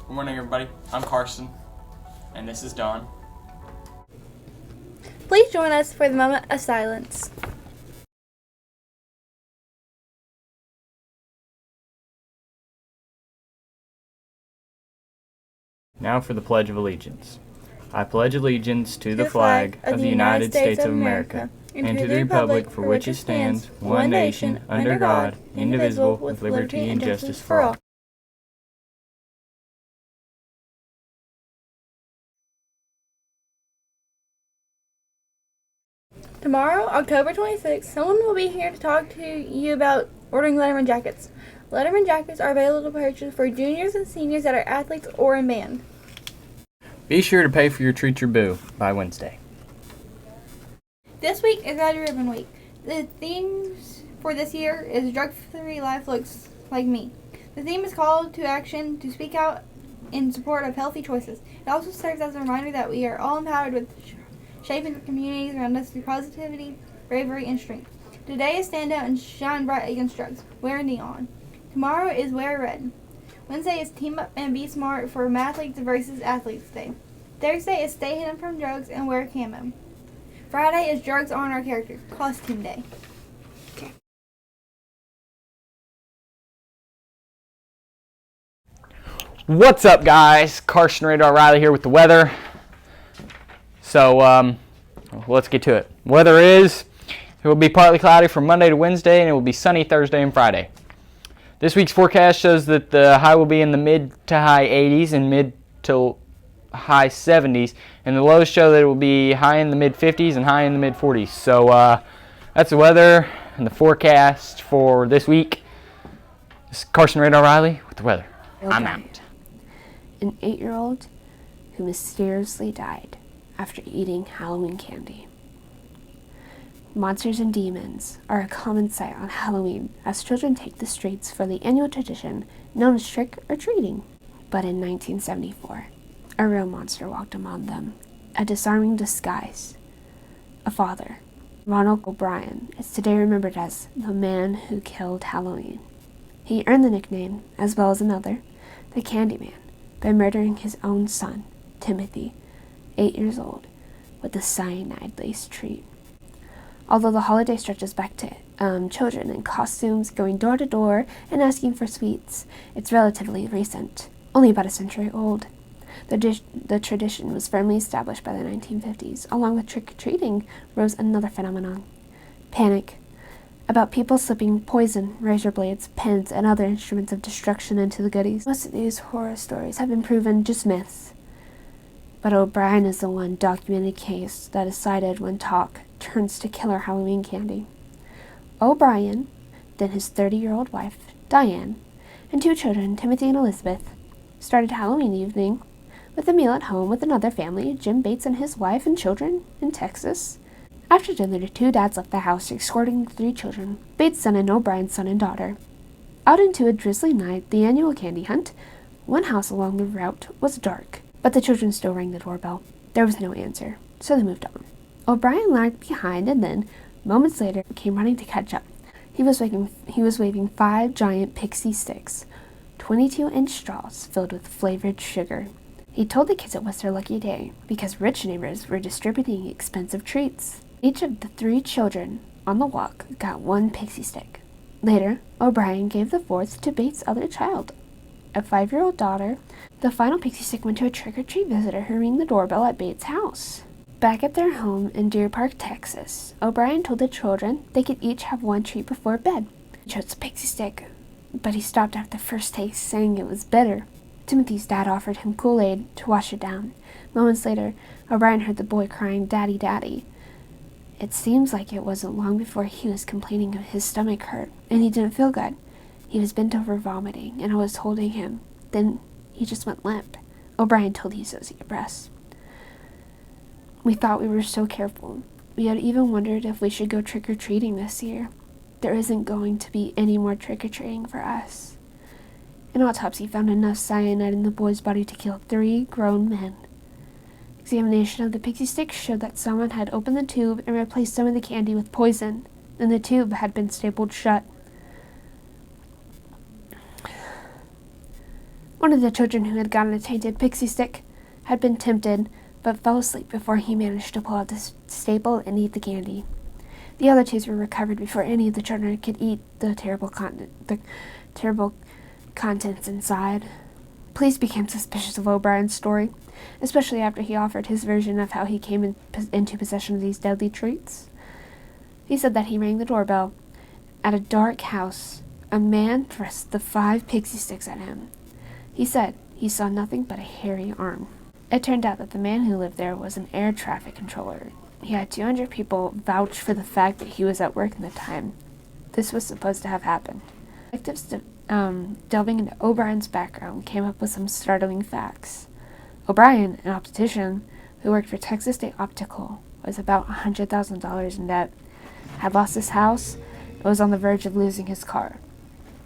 Good morning, everybody. I'm Carson, and this is Dawn. Please join us for the moment of silence. Now for the Pledge of Allegiance. I pledge allegiance to the flag of the United States of America and to the republic for which it stands, one nation, under God, indivisible, with liberty and justice for all. Tomorrow, October 26th, someone will be here to talk to you about ordering Letterman jackets. Letterman jackets are available to purchase for juniors and seniors that are athletes or in band. Be sure to pay for your Treat Your Boo by Wednesday. This week is Red Ribbon Week. The themes for this year is Drug-Free Life Looks Like Me. The theme is called to action to speak out in support of healthy choices. It also serves as a reminder that we are all empowered with shaping the communities around us through positivity, bravery, and strength. Today is stand out and shine bright against drugs. Wear neon. Tomorrow is Wear Red. Wednesday is Team Up and Be Smart for Mathletes versus Athletes Day. Thursday is Stay Hidden from Drugs and Wear Camo. Friday is Drugs on Our Character, Costume Day. Okay. What's up, guys? Carson Radar Riley here with the weather. So, let's get to it. Weather is, it will be partly cloudy from Monday to Wednesday, and it will be sunny Thursday and Friday. This week's forecast shows that the high will be in the mid to high 80s and mid to high 70s, and the lows show that it will be high in the mid 50s and high in the mid 40s. So that's the weather and the forecast for this week. This is Carson Radar Riley with the weather. Okay. I'm out. An 8-year-old who mysteriously died after eating Halloween candy. Monsters and demons are a common sight on Halloween as children take the streets for the annual tradition known as trick-or-treating. But in 1974, a real monster walked among them, a disarming disguise. A father, Ronald O'Brien, is today remembered as the man who killed Halloween. He earned the nickname, as well as another, the Candyman, by murdering his own son, Timothy, 8 years old, with a cyanide-laced treat. Although the holiday stretches back to children in costumes going door to door and asking for sweets, it's relatively recent, only about a century old. The tradition was firmly established by the 1950s. Along with trick-or-treating rose another phenomenon, panic, about people slipping poison, razor blades, pens, and other instruments of destruction into the goodies. Most of these horror stories have been proven just myths, but O'Brien is the one documented case that is cited when talk turns to killer Halloween candy. O'Brien, then his 30-year-old wife, Diane, and 2 children, Timothy and Elizabeth, started Halloween evening with a meal at home with another family, Jim Bates and his wife and children, in Texas. After dinner, the 2 dads left the house, escorting the 3 children, Bates' son and O'Brien's son and daughter. Out into a drizzly night, the annual candy hunt. One house along the route was dark, but the children still rang the doorbell. There was no answer, so they moved on. O'Brien lagged behind and then, moments later, came running to catch up. He was waving 5 giant pixie sticks, 22-inch straws filled with flavored sugar. He told the kids it was their lucky day because rich neighbors were distributing expensive treats. Each of the 3 children on the walk got 1 pixie stick. Later, O'Brien gave the 4th to Bates' other child, a 5-year-old daughter. The final pixie stick went to a trick-or-treat visitor who rang the doorbell at Bates' house. Back at their home in Deer Park, Texas, O'Brien told the children they could each have 1 treat before bed. He chose the pixie stick, but he stopped after the first taste, saying it was bitter. Timothy's dad offered him Kool-Aid to wash it down. Moments later, O'Brien heard the boy crying, "Daddy, Daddy." It seems like it wasn't long before he was complaining of his stomach hurt, and he didn't feel good. He was bent over vomiting, and I was holding him. Then he just went limp. O'Brien told the Associated Press. We thought we were so careful. We had even wondered if we should go trick-or-treating this year. There isn't going to be any more trick-or-treating for us. An autopsy found enough cyanide in the boy's body to kill 3 grown men. Examination of the pixie stick showed that someone had opened the tube and replaced some of the candy with poison, and the tube had been stapled shut. One of the children who had gotten a tainted pixie stick had been tempted, but fell asleep before he managed to pull out the staple and eat the candy. The other two were recovered before any of the children could eat the terrible contents inside. Police became suspicious of O'Brien's story, especially after he offered his version of how he came into possession of these deadly treats. He said that he rang the doorbell. At a dark house, a man thrust the 5 pixie sticks at him. He said he saw nothing but a hairy arm. It turned out that the man who lived there was an air traffic controller. He had 200 people vouch for the fact that he was at work in the time this was supposed to have happened. Detectives delving into O'Brien's background came up with some startling facts. O'Brien, an optician who worked for Texas State Optical, was about $100,000 in debt, had lost his house, and was on the verge of losing his car.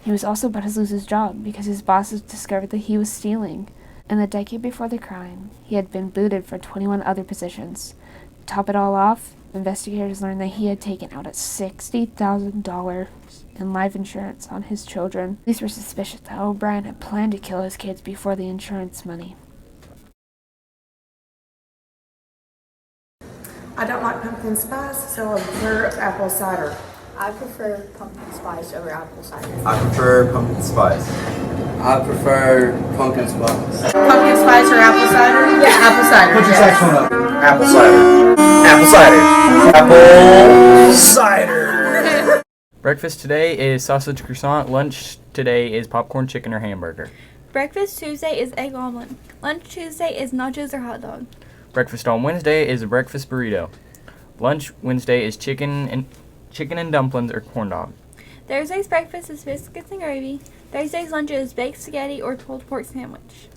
He was also about to lose his job because his bosses discovered that he was stealing. In the decade before the crime, he had been booted for 21 other positions. To top it all off, investigators learned that he had taken out $60,000 in life insurance on his children. Police were suspicious that O'Brien had planned to kill his kids before the insurance money. I don't like pumpkin spice, so I prefer apple cider. I prefer pumpkin spice over apple cider. I prefer pumpkin spice. I prefer pumpkin spice. Pumpkin spice or apple cider? Yeah, apple cider. Put your yes. saxophone up. Apple cider. Apple cider. Apple cider. Breakfast today is sausage croissant. Lunch today is popcorn chicken or hamburger. Breakfast Tuesday is egg omelet. Lunch Tuesday is nachos or hot dog. Breakfast on Wednesday is a breakfast burrito. Lunch Wednesday is chicken and dumplings or corn dog. Thursday's breakfast is biscuits and gravy. Thursday's lunch is baked spaghetti or pulled pork sandwich.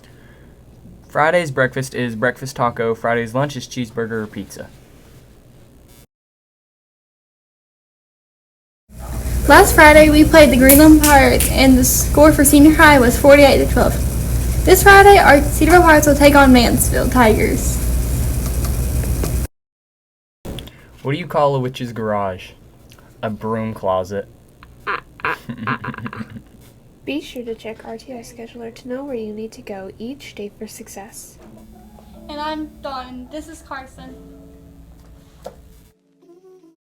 Friday's breakfast is breakfast taco. Friday's lunch is cheeseburger or pizza. Last Friday, we played the Greenland Pirates, and the score for senior high was 48-12. This Friday, our Cedarville Pirates will take on Mansfield Tigers. What do you call a witch's garage? A broom closet. Be sure to check RTI Scheduler to know where you need to go each day for success. And I'm Dawn. This is Carson.